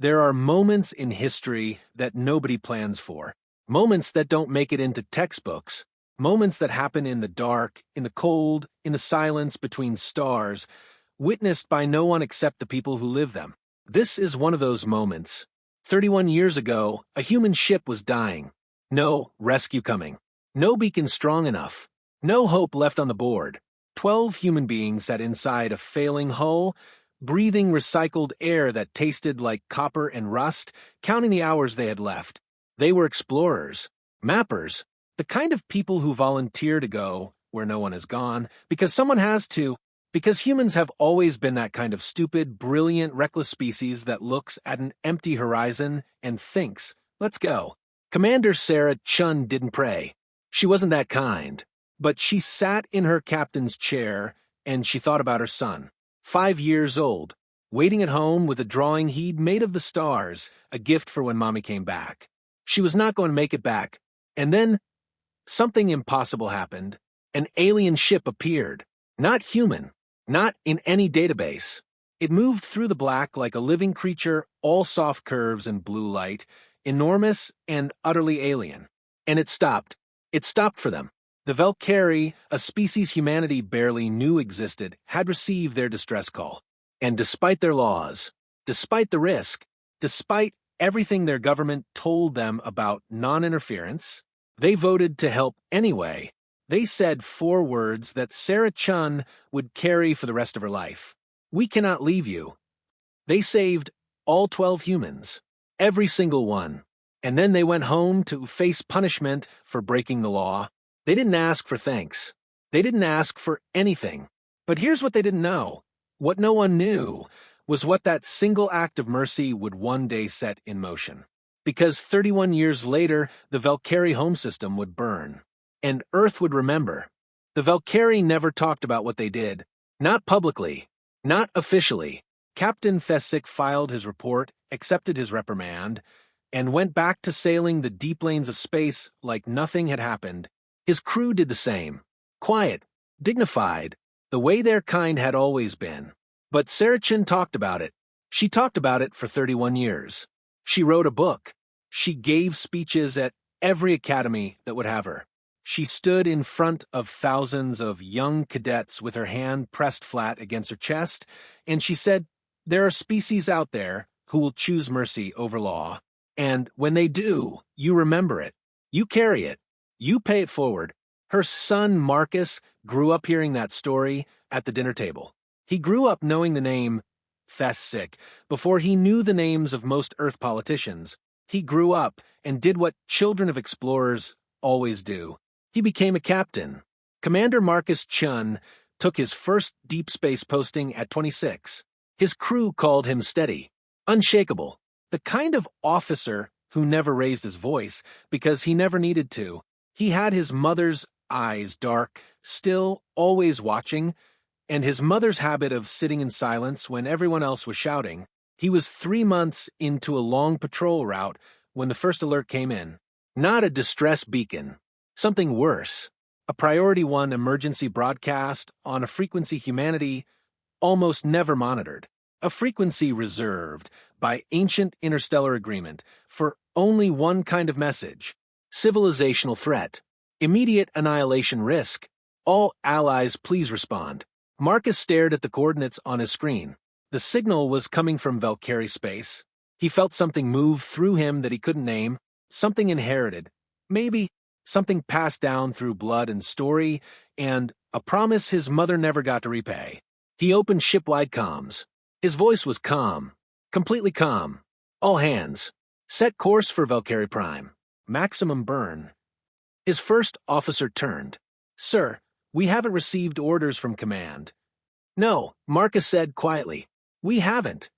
There are moments in history that nobody plans for, moments that don't make it into textbooks, moments that happen in the dark, in the cold, in the silence between stars, witnessed by no one except the people who live them. This is one of those moments. 31 years ago, a human ship was dying. No rescue coming. No beacon strong enough. No hope left on the board. 12 human beings sat inside a failing hull, breathing recycled air that tasted like copper and rust, counting the hours they had left. They were explorers, mappers, the kind of people who volunteer to go where no one has gone, because someone has to, because humans have always been that kind of stupid, brilliant, reckless species that looks at an empty horizon and thinks, let's go. Commander Sarah Chun didn't pray. She wasn't that kind. But she sat in her captain's chair and she thought about her son, 5 years old, waiting at home with a drawing he'd made of the stars, a gift for when Mommy came back. She was not going to make it back. And then something impossible happened. An alien ship appeared. Not human. Not in any database. It moved through the black like a living creature, all soft curves and blue light, enormous and utterly alien. And it stopped. It stopped for them. The Velcari, a species humanity barely knew existed, had received their distress call. And despite their laws, despite the risk, despite everything their government told them about non-interference, they voted to help anyway. They said 4 words that Sarah Chun would carry for the rest of her life. We cannot leave you. They saved all 12 humans, every single one. And then they went home to face punishment for breaking the law. They didn't ask for thanks. They didn't ask for anything. But here's what they didn't know. What no one knew was what that single act of mercy would one day set in motion. Because 31 years later, the Velcari home system would burn. And Earth would remember. The Velcari never talked about what they did. Not publicly. Not officially. Captain Thesick filed his report, accepted his reprimand, and went back to sailing the deep lanes of space like nothing had happened. His crew did the same. Quiet, dignified, the way their kind had always been. But Sarah Chun talked about it. She talked about it for 31 years. She wrote a book. She gave speeches at every academy that would have her. She stood in front of thousands of young cadets with her hand pressed flat against her chest, and she said, there are species out there who will choose mercy over law. And when they do, you remember it. You carry it. You pay it forward. Her son, Marcus, grew up hearing that story at the dinner table. He grew up knowing the name Thesick before he knew the names of most Earth politicians. He grew up and did what children of explorers always do. He became a captain. Commander Marcus Chun took his first deep space posting at 26. His crew called him steady, unshakable, the kind of officer who never raised his voice because he never needed to. He had his mother's eyes dark, still, always watching, and his mother's habit of sitting in silence when everyone else was shouting. He was 3 months into a long patrol route when the first alert came in. Not a distress beacon. Something worse. A Priority 1 emergency broadcast on a frequency humanity almost never monitored. A frequency reserved by ancient interstellar agreement for only one kind of message. Civilizational threat. Immediate annihilation risk. All allies please respond. Marcus stared at the coordinates on his screen. The signal was coming from Velcari space. He felt something move through him that he couldn't name. Something inherited. Maybe something passed down through blood and story, and a promise his mother never got to repay. He opened shipwide comms. His voice was calm. Completely calm. All hands. Set course for Velcari Prime. Maximum burn. His first officer turned. Sir, we haven't received orders from command. No, Marcus said quietly. We haven't.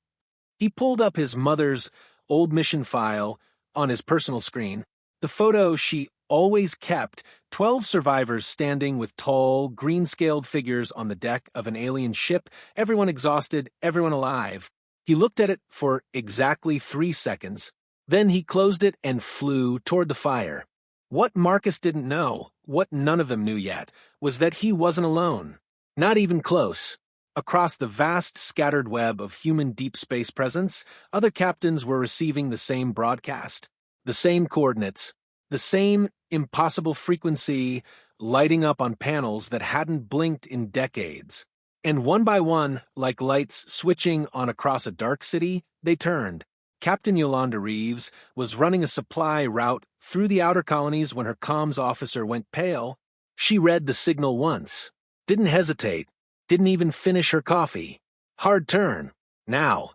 He pulled up his mother's old mission file on his personal screen. The photo she always kept, 12 survivors standing with tall, green-scaled figures on the deck of an alien ship, everyone exhausted, everyone alive. He looked at it for exactly 3 seconds. Then he closed it and flew toward the fire. What Marcus didn't know, what none of them knew yet, was that he wasn't alone. Not even close. Across the vast scattered web of human deep space presence, other captains were receiving the same broadcast, the same coordinates, the same impossible frequency lighting up on panels that hadn't blinked in decades. And one by one, like lights switching on across a dark city, they turned. Captain Yolanda Reeves was running a supply route through the outer colonies when her comms officer went pale. She read the signal once, didn't hesitate, didn't even finish her coffee. Hard turn. Now.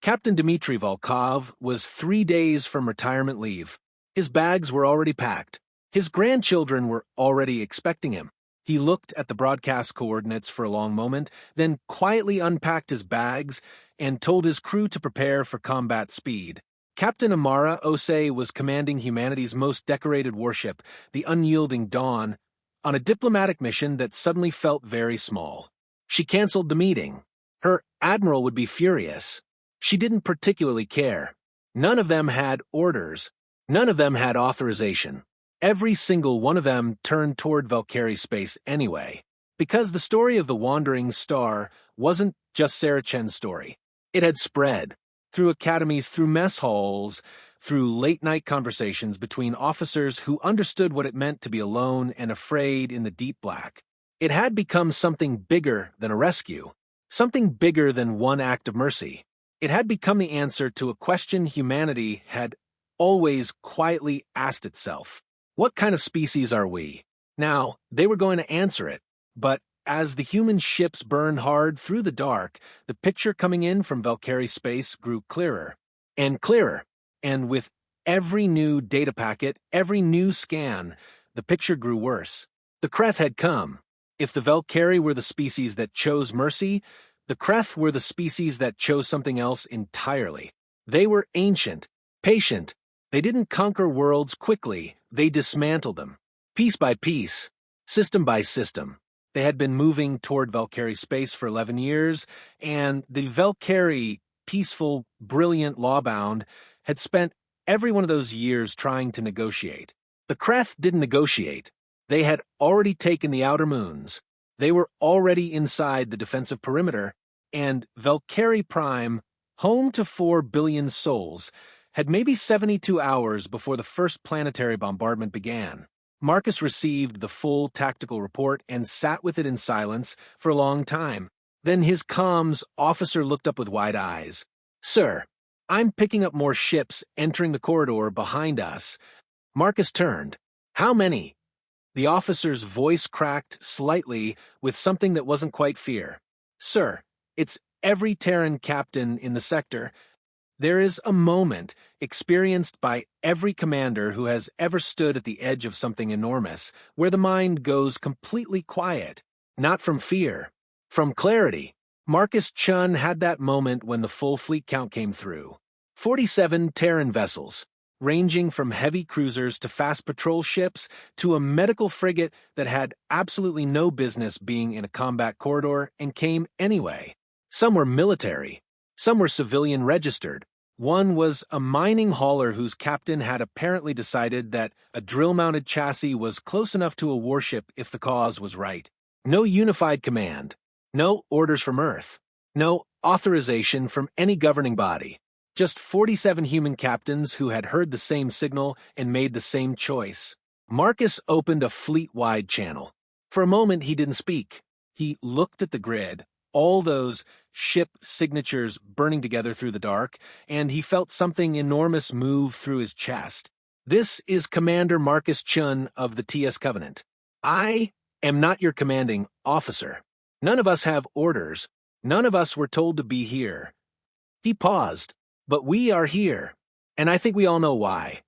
Captain Dmitry Volkov was 3 days from retirement leave. His bags were already packed. His grandchildren were already expecting him. He looked at the broadcast coordinates for a long moment, then quietly unpacked his bags and told his crew to prepare for combat speed. Captain Amara Osei was commanding humanity's most decorated warship, the Unyielding Dawn, on a diplomatic mission that suddenly felt very small. She canceled the meeting. Her admiral would be furious. She didn't particularly care. None of them had orders. None of them had authorization. Every single one of them turned toward Velcari space anyway, because the story of the wandering star wasn't just Sarah Chen's story. It had spread through academies, through mess halls, through late-night conversations between officers who understood what it meant to be alone and afraid in the deep black. It had become something bigger than a rescue, something bigger than one act of mercy. It had become the answer to a question humanity had always quietly asked itself. What kind of species are we? Now, they were going to answer it, but as the human ships burned hard through the dark, the picture coming in from Velcari space grew clearer, and with every new data packet, every new scan, the picture grew worse. The Kreth had come. If the Velcari were the species that chose mercy, the Kreth were the species that chose something else entirely. They were ancient, patient. They didn't conquer worlds quickly, they dismantled them. Piece by piece, system by system. They had been moving toward Velcari space for 11 years, and the Velcari, peaceful, brilliant, lawbound, had spent every one of those years trying to negotiate. The Kreth didn't negotiate. They had already taken the outer moons. They were already inside the defensive perimeter, and Velcari Prime, home to 4 billion souls, had maybe 72 hours before the first planetary bombardment began. Marcus received the full tactical report and sat with it in silence for a long time. Then his comms officer looked up with wide eyes. "Sir, I'm picking up more ships entering the corridor behind us." Marcus turned. "How many?" The officer's voice cracked slightly with something that wasn't quite fear. "Sir, it's every Terran captain in the sector. There is a moment experienced by every commander who has ever stood at the edge of something enormous, where the mind goes completely quiet, not from fear, from clarity. Marcus Chun had that moment when the full fleet count came through. 47 Terran vessels, ranging from heavy cruisers to fast patrol ships to a medical frigate that had absolutely no business being in a combat corridor and came anyway. Some were military. Some were civilian registered. One was a mining hauler whose captain had apparently decided that a drill-mounted chassis was close enough to a warship if the cause was right. No unified command. No orders from Earth. No authorization from any governing body. Just 47 human captains who had heard the same signal and made the same choice. Marcus opened a fleet-wide channel. For a moment he didn't speak. He looked at the grid, all those ship signatures burning together through the dark, and he felt something enormous move through his chest. "This is Commander Marcus Chun of the TS Covenant. I am not your commanding officer. None of us have orders. None of us were told to be here." He paused. "But we are here, and I think we all know why."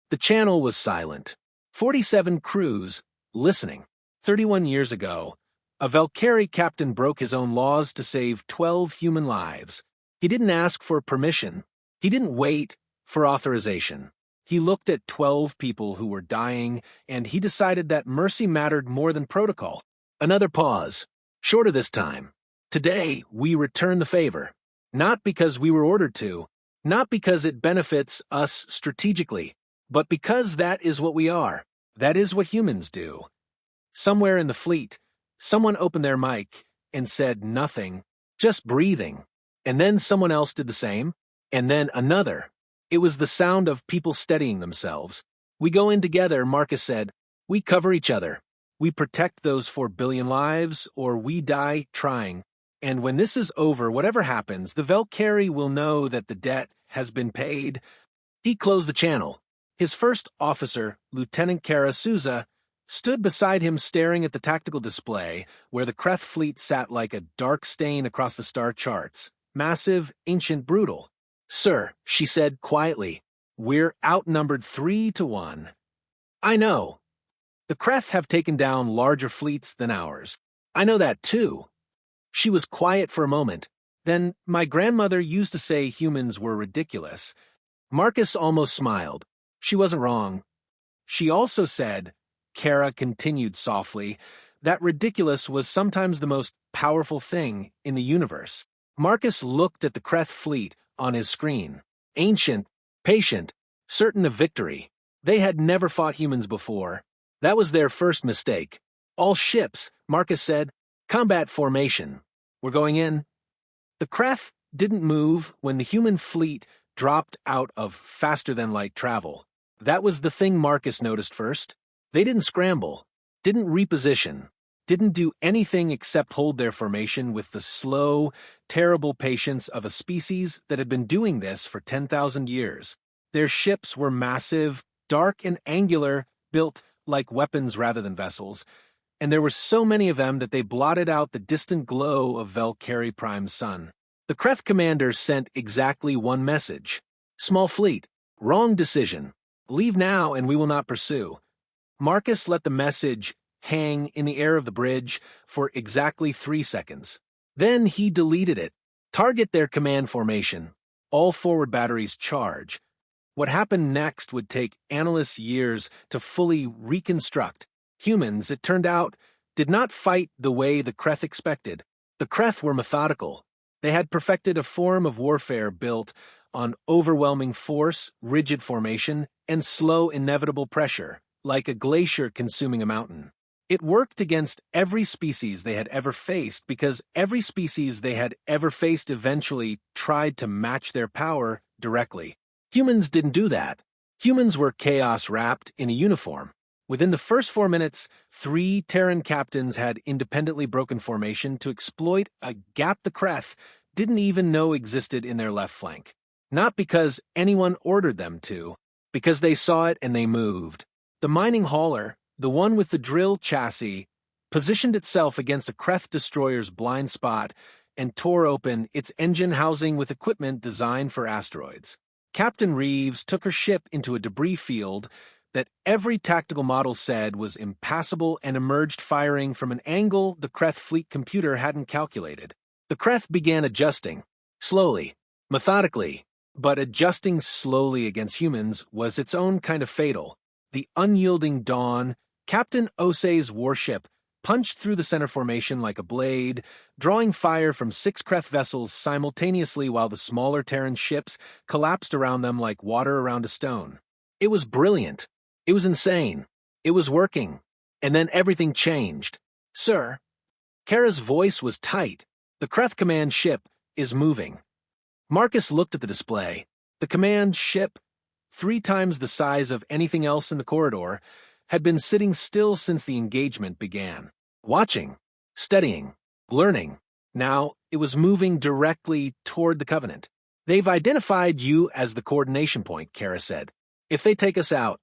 The channel was silent. 47 crews, listening. 31 years ago, a Velcari captain broke his own laws to save 12 human lives. He didn't ask for permission. He didn't wait for authorization. He looked at 12 people who were dying, and he decided that mercy mattered more than protocol. Another pause. Shorter this time. Today, we return the favor. Not because we were ordered to, not because it benefits us strategically, but because that is what we are. That is what humans do. Somewhere in the fleet, someone opened their mic, and said nothing, just breathing. And then someone else did the same, and then another. It was the sound of people steadying themselves. "We go in together," Marcus said. "We cover each other. We protect those 4 billion lives, or we die trying. And when this is over, whatever happens, the Velcari will know that the debt has been paid." He closed the channel. His first officer, Lieutenant Kara Souza, stood beside him staring at the tactical display where the Kreth fleet sat like a dark stain across the star charts. Massive, ancient, brutal. "Sir," she said quietly, "we're outnumbered 3-1. I know. The Kreth have taken down larger fleets than ours. I know that too." She was quiet for a moment. "Then my grandmother used to say humans were ridiculous." Marcus almost smiled. She wasn't wrong. "She also said," Kara continued softly, "that ridiculous was sometimes the most powerful thing in the universe." Marcus looked at the Kreth fleet on his screen. Ancient, patient, certain of victory. They had never fought humans before. That was their first mistake. "All ships," Marcus said. "Combat formation. We're going in." The Kreth didn't move when the human fleet dropped out of faster-than-light travel. That was the thing Marcus noticed first. They didn't scramble, didn't reposition, didn't do anything except hold their formation with the slow, terrible patience of a species that had been doing this for 10,000 years. Their ships were massive, dark and angular, built like weapons rather than vessels, and there were so many of them that they blotted out the distant glow of Velcari Prime's sun. The Kreth commander sent exactly one message. "Small fleet. Wrong decision. Leave now and we will not pursue." Marcus let the message hang in the air of the bridge for exactly 3 seconds. Then he deleted it. "Target their command formation. All forward batteries charge." What happened next would take analysts years to fully reconstruct. Humans, it turned out, did not fight the way the Kreth expected. The Kreth were methodical. They had perfected a form of warfare built on overwhelming force, rigid formation, and slow, inevitable pressure, like a glacier consuming a mountain. It worked against every species they had ever faced because every species they had ever faced eventually tried to match their power directly. Humans didn't do that. Humans were chaos wrapped in a uniform. Within the first 4 minutes, 3 Terran captains had independently broken formation to exploit a gap the Kreth didn't even know existed in their left flank. Not because anyone ordered them to, because they saw it and they moved. The mining hauler, the one with the drill chassis, positioned itself against a Kreth destroyer's blind spot and tore open its engine housing with equipment designed for asteroids. Captain Reeves took her ship into a debris field that every tactical model said was impassable and emerged firing from an angle the Kreth fleet computer hadn't calculated. The Kreth began adjusting, slowly, methodically, but adjusting slowly against humans was its own kind of fatal. The unyielding Dawn, Captain Osei's warship, punched through the center formation like a blade, drawing fire from 6 Kreth vessels simultaneously while the smaller Terran ships collapsed around them like water around a stone. It was brilliant. It was insane. It was working. And then everything changed. "Sir." Kara's voice was tight. "The Kreth command ship is moving." Marcus looked at the display. The command ship, 3 times the size of anything else in the corridor, had been sitting still since the engagement began. Watching, studying, learning. Now it was moving directly toward the Covenant. "They've identified you as the coordination point," Kara said. "If they take us out,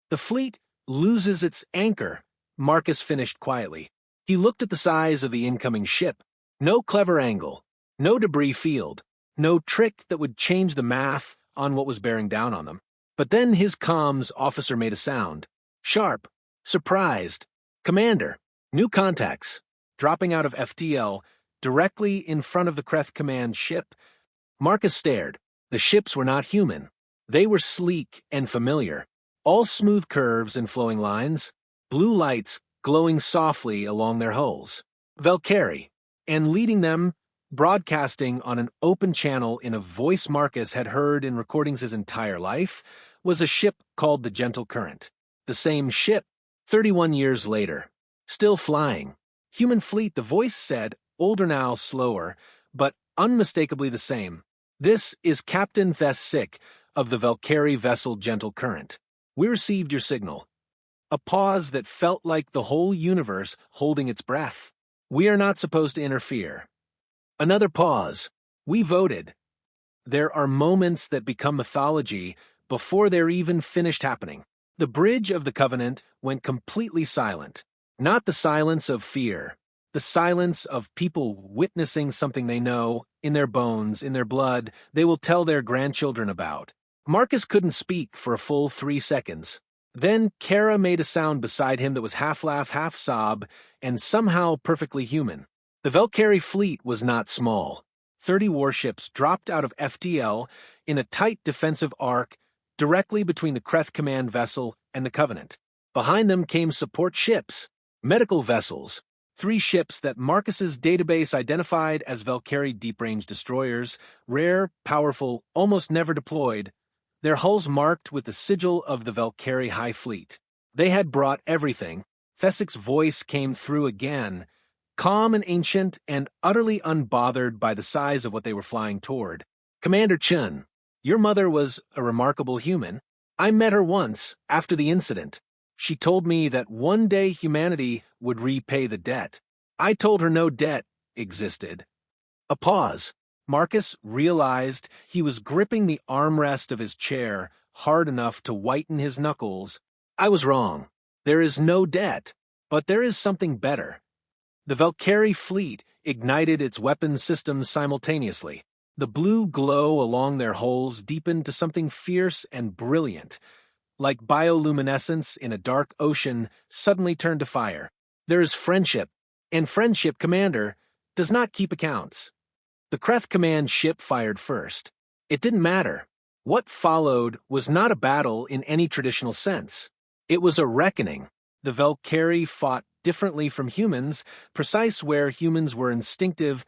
the fleet loses its anchor," Marcus finished quietly. He looked at the size of the incoming ship. No clever angle, no debris field, no trick that would change the math on what was bearing down on them. But then his comms officer made a sound. Sharp, surprised. "Commander, new contacts." Dropping out of FTL, directly in front of the Kreth command ship, Marcus stared. The ships were not human. They were sleek and familiar. All smooth curves and flowing lines, blue lights glowing softly along their hulls. Velcari, and leading them, broadcasting on an open channel in a voice Marcus had heard in recordings his entire life, was a ship called the Gentle Current. The same ship, 31 years later. Still flying. Human fleet, the voice said, older now, slower, but unmistakably the same. "This is Captain Thessick of the Velcari vessel Gentle Current. We received your signal." A pause that felt like the whole universe holding its breath. "We are not supposed to interfere." Another pause. "We voted." There are moments that become mythology before they're even finished happening. The bridge of the Covenant went completely silent. Not the silence of fear. The silence of people witnessing something they know, in their bones, in their blood, they will tell their grandchildren about. Marcus couldn't speak for a full 3 seconds. Then Kara made a sound beside him that was half laugh, half sob, and somehow perfectly human. The Velcari fleet was not small. 30 warships dropped out of FTL in a tight defensive arc directly between the Kreth Command vessel and the Covenant. Behind them came support ships, medical vessels, 3 ships that Marcus's database identified as Velcari deep-range destroyers, rare, powerful, almost never deployed, their hulls marked with the sigil of the Velcari High Fleet. They had brought everything. Thessick's voice came through again, calm and ancient and utterly unbothered by the size of what they were flying toward. "Commander Chun, your mother was a remarkable human. I met her once, after the incident. She told me that one day humanity would repay the debt. I told her no debt existed." A pause. Marcus realized he was gripping the armrest of his chair hard enough to whiten his knuckles. "I was wrong. There is no debt, but there is something better." The Velcari fleet ignited its weapons systems simultaneously. The blue glow along their hulls deepened to something fierce and brilliant, like bioluminescence in a dark ocean suddenly turned to fire. There is friendship, and friendship, Commander, does not keep accounts. The Kreth Command ship fired first. It didn't matter. What followed was not a battle in any traditional sense. It was a reckoning. The Velcari fought differently from humans, precise where humans were instinctive,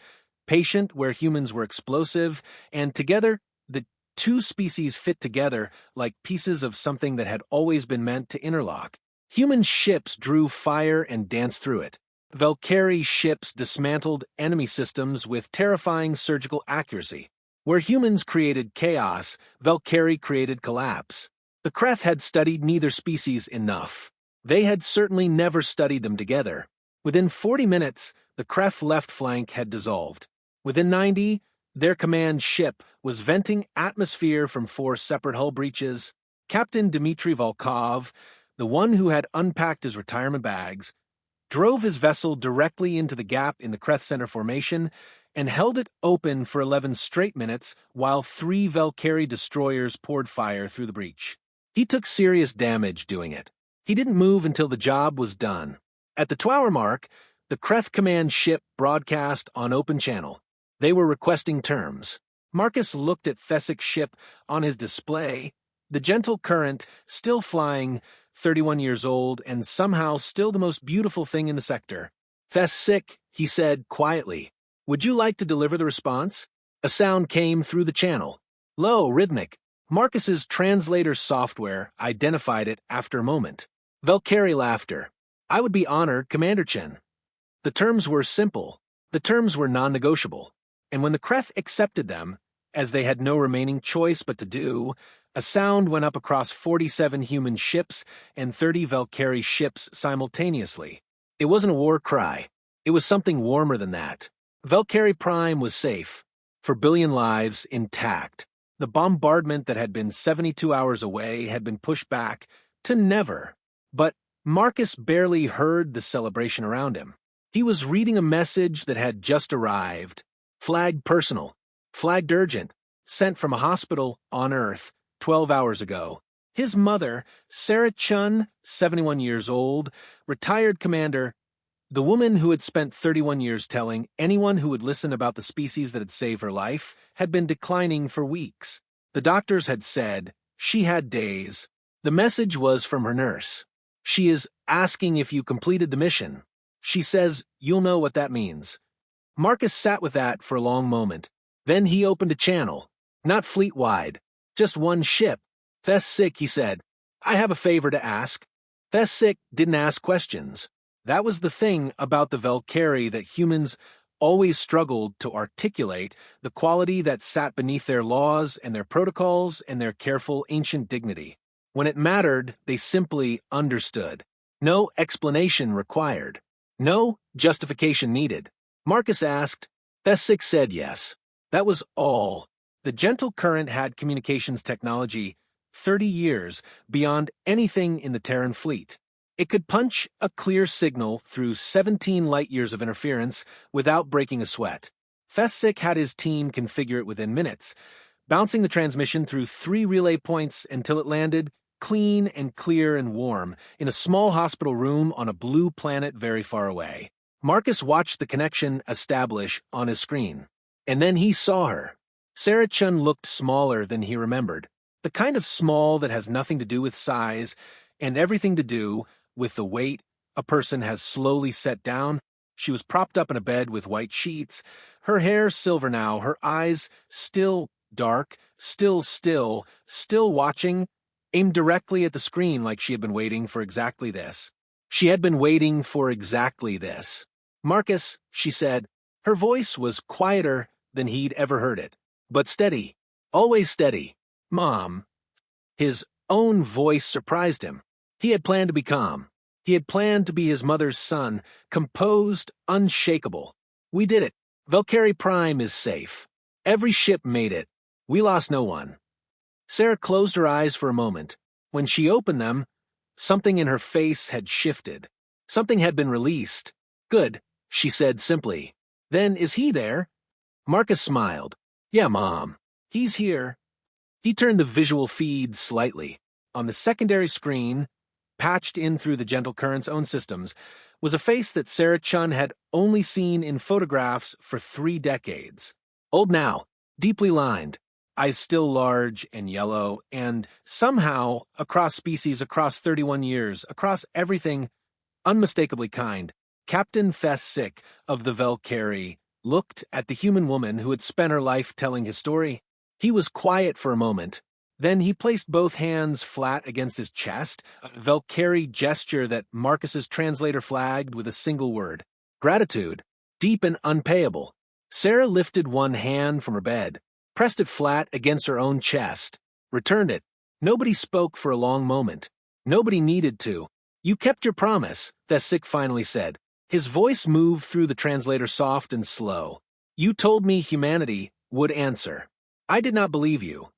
patient where humans were explosive, and together, the 2 species fit together like pieces of something that had always been meant to interlock. Human ships drew fire and danced through it. Velcari ships dismantled enemy systems with terrifying surgical accuracy. Where humans created chaos, Velcari created collapse. The Kreth had studied neither species enough. They had certainly never studied them together. Within 40 minutes, the Kreth left flank had dissolved. Within 90, their command ship was venting atmosphere from 4 separate hull breaches. Captain Dmitry Volkov, the one who had unpacked his retirement bags, drove his vessel directly into the gap in the Kreth Center formation and held it open for 11 straight minutes while 3 Velcari destroyers poured fire through the breach. He took serious damage doing it. He didn't move until the job was done. At the 2-hour mark, the Kreth Command ship broadcast on open channel. They were requesting terms. Marcus looked at Thessick's ship on his display, the Gentle Current still flying, 31 years old, and somehow still the most beautiful thing in the sector. "Thessick," he said quietly, "would you like to deliver the response?" A sound came through the channel. Low, rhythmic. Marcus's translator software identified it after a moment. Velcari laughter. "I would be honored, Commander Chen." The terms were simple. The terms were non-negotiable. And when the Kreth accepted them, as they had no remaining choice but to do, a sound went up across 47 human ships and 30 Velcari ships simultaneously. It wasn't a war cry. It was something warmer than that. Velcari Prime was safe. For billion lives, intact. The bombardment that had been 72 hours away had been pushed back to never. But Marcus barely heard the celebration around him. He was reading a message that had just arrived. Flagged personal. Flagged urgent. Sent from a hospital on Earth 12 hours ago. His mother, Sarah Chun, 71 years old, retired commander, the woman who had spent 31 years telling anyone who would listen about the species that had saved her life, had been declining for weeks. The doctors had said she had days. The message was from her nurse. "She is asking if you completed the mission. She says you'll know what that means." Marcus sat with that for a long moment. Then he opened a channel. Not fleet-wide. Just one ship. "Thessick," he said. "I have a favor to ask." Thessick didn't ask questions. That was the thing about the Velcari that humans always struggled to articulate the quality that sat beneath their laws and their protocols and their careful ancient dignity. When it mattered, they simply understood. No explanation required. No justification needed. Marcus asked. Thessick said yes. That was all. The gentle current had communications technology 30 years beyond anything in the Terran fleet. It could punch a clear signal through 17 light-years of interference without breaking a sweat. Thessick had his team configure it within minutes, bouncing the transmission through 3 relay points until it landed, clean and clear and warm, in a small hospital room on a blue planet very far away. Marcus watched the connection establish on his screen. And then he saw her. Sarah Chun looked smaller than he remembered. The kind of small that has nothing to do with size and everything to do with the weight a person has slowly set down. She was propped up in a bed with white sheets, her hair silver now, her eyes still dark, still watching, aimed directly at the screen like she had been waiting for exactly this. She had been waiting for exactly this. Marcus, she said. Her voice was quieter than he'd ever heard it, but steady, always steady. Mom. His own voice surprised him. He had planned to be calm. He had planned to be his mother's son, composed, unshakable. We did it. Velcari Prime is safe. Every ship made it. We lost no one. Sarah closed her eyes for a moment. When she opened them, something in her face had shifted. Something had been released. Good, she said simply. Then is he there? Marcus smiled. Yeah, Mom. He's here. He turned the visual feed slightly. On the secondary screen, patched in through the gentle current's own systems, was a face that Sarah Chun had only seen in photographs for 3 decades. Old now, deeply lined, eyes still large and yellow, and somehow, across species, across 31 years, across everything, unmistakably kind, Captain Thessick of the Velcari looked at the human woman who had spent her life telling his story. He was quiet for a moment. Then he placed both hands flat against his chest, a Velcari gesture that Marcus's translator flagged with a single word. Gratitude. Deep and unpayable. Sarah lifted one hand from her bed, pressed it flat against her own chest, returned it. Nobody spoke for a long moment. Nobody needed to. You kept your promise, Thessick finally said. His voice moved through the translator soft and slow. You told me humanity would answer. I did not believe you.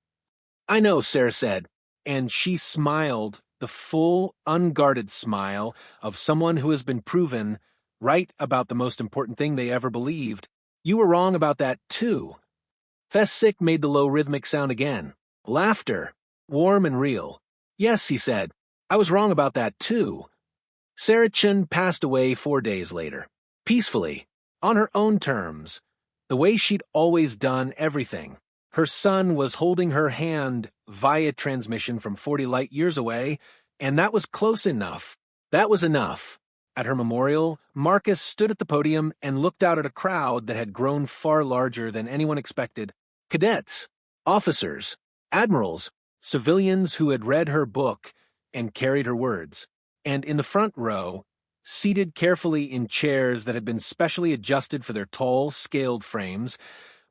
I know, Sarah said, and she smiled, the full, unguarded smile of someone who has been proven right about the most important thing they ever believed. You were wrong about that, too. Thessick made the low rhythmic sound again. Laughter, warm and real. Yes, he said, I was wrong about that, too. Sarah Chun passed away 4 days later, peacefully, on her own terms, the way she'd always done everything. Her son was holding her hand via transmission from 40 light years away, and that was close enough. That was enough. At her memorial, Marcus stood at the podium and looked out at a crowd that had grown far larger than anyone expected. Cadets, officers, admirals, civilians who had read her book and carried her words. And in the front row, seated carefully in chairs that had been specially adjusted for their tall, scaled frames,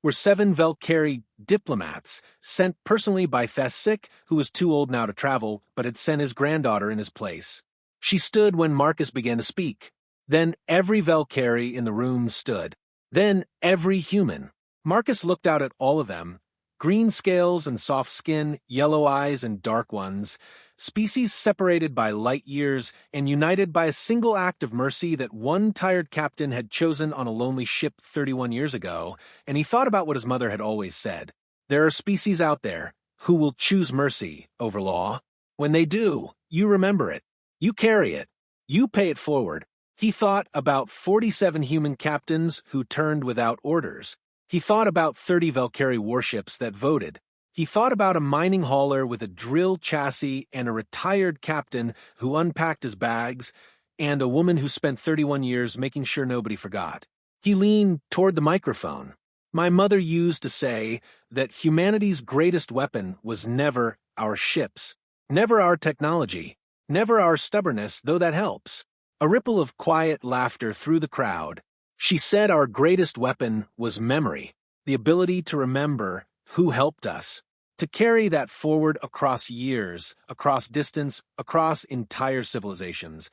were 7 Velcari diplomats sent personally by Thessick, who was too old now to travel, but had sent his granddaughter in his place. She stood when Marcus began to speak. Then every Velcari in the room stood. Then every human. Marcus looked out at all of them, green scales and soft skin, yellow eyes and dark ones, species separated by light years and united by a single act of mercy that one tired captain had chosen on a lonely ship 31 years ago, and he thought about what his mother had always said. There are species out there who will choose mercy over law. When they do, you remember it. You carry it. You pay it forward. He thought about 47 human captains who turned without orders. He thought about 30 Velcari warships that voted. He thought about a mining hauler with a drill chassis and a retired captain who unpacked his bags, and a woman who spent 31 years making sure nobody forgot. He leaned toward the microphone. My mother used to say that humanity's greatest weapon was never our ships, never our technology, never our stubbornness, though that helps. A ripple of quiet laughter through the crowd. She said our greatest weapon was memory, the ability to remember who helped us, to carry that forward across years, across distance, across entire civilizations.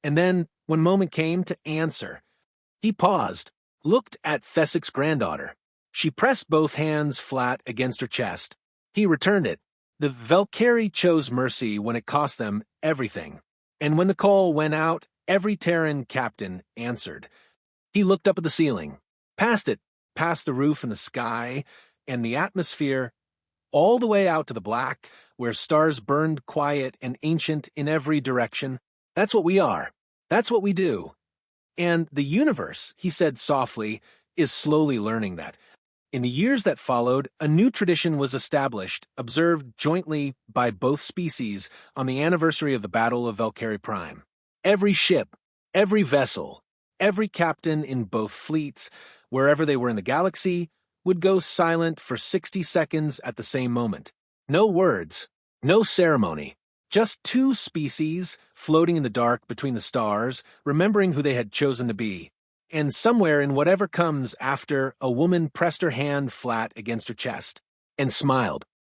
And then, when moment came to answer, he paused, looked at Fesic's granddaughter. She pressed both hands flat against her chest. He returned it. The Velcari chose mercy when it cost them everything. And when the call went out, every Terran captain answered. He looked up at the ceiling, past it, past the roof and the sky, and the atmosphere, all the way out to the black, where stars burned quiet and ancient in every direction. That's what we are. That's what we do. And the universe, he said softly, is slowly learning that. In the years that followed, a new tradition was established, observed jointly by both species on the anniversary of the Battle of Velcari Prime. Every ship, every vessel, every captain in both fleets, wherever they were in the galaxy, would go silent for 60 seconds at the same moment. No words, no ceremony, just two species floating in the dark between the stars, remembering who they had chosen to be. And somewhere in whatever comes after, a woman pressed her hand flat against her chest and smiled.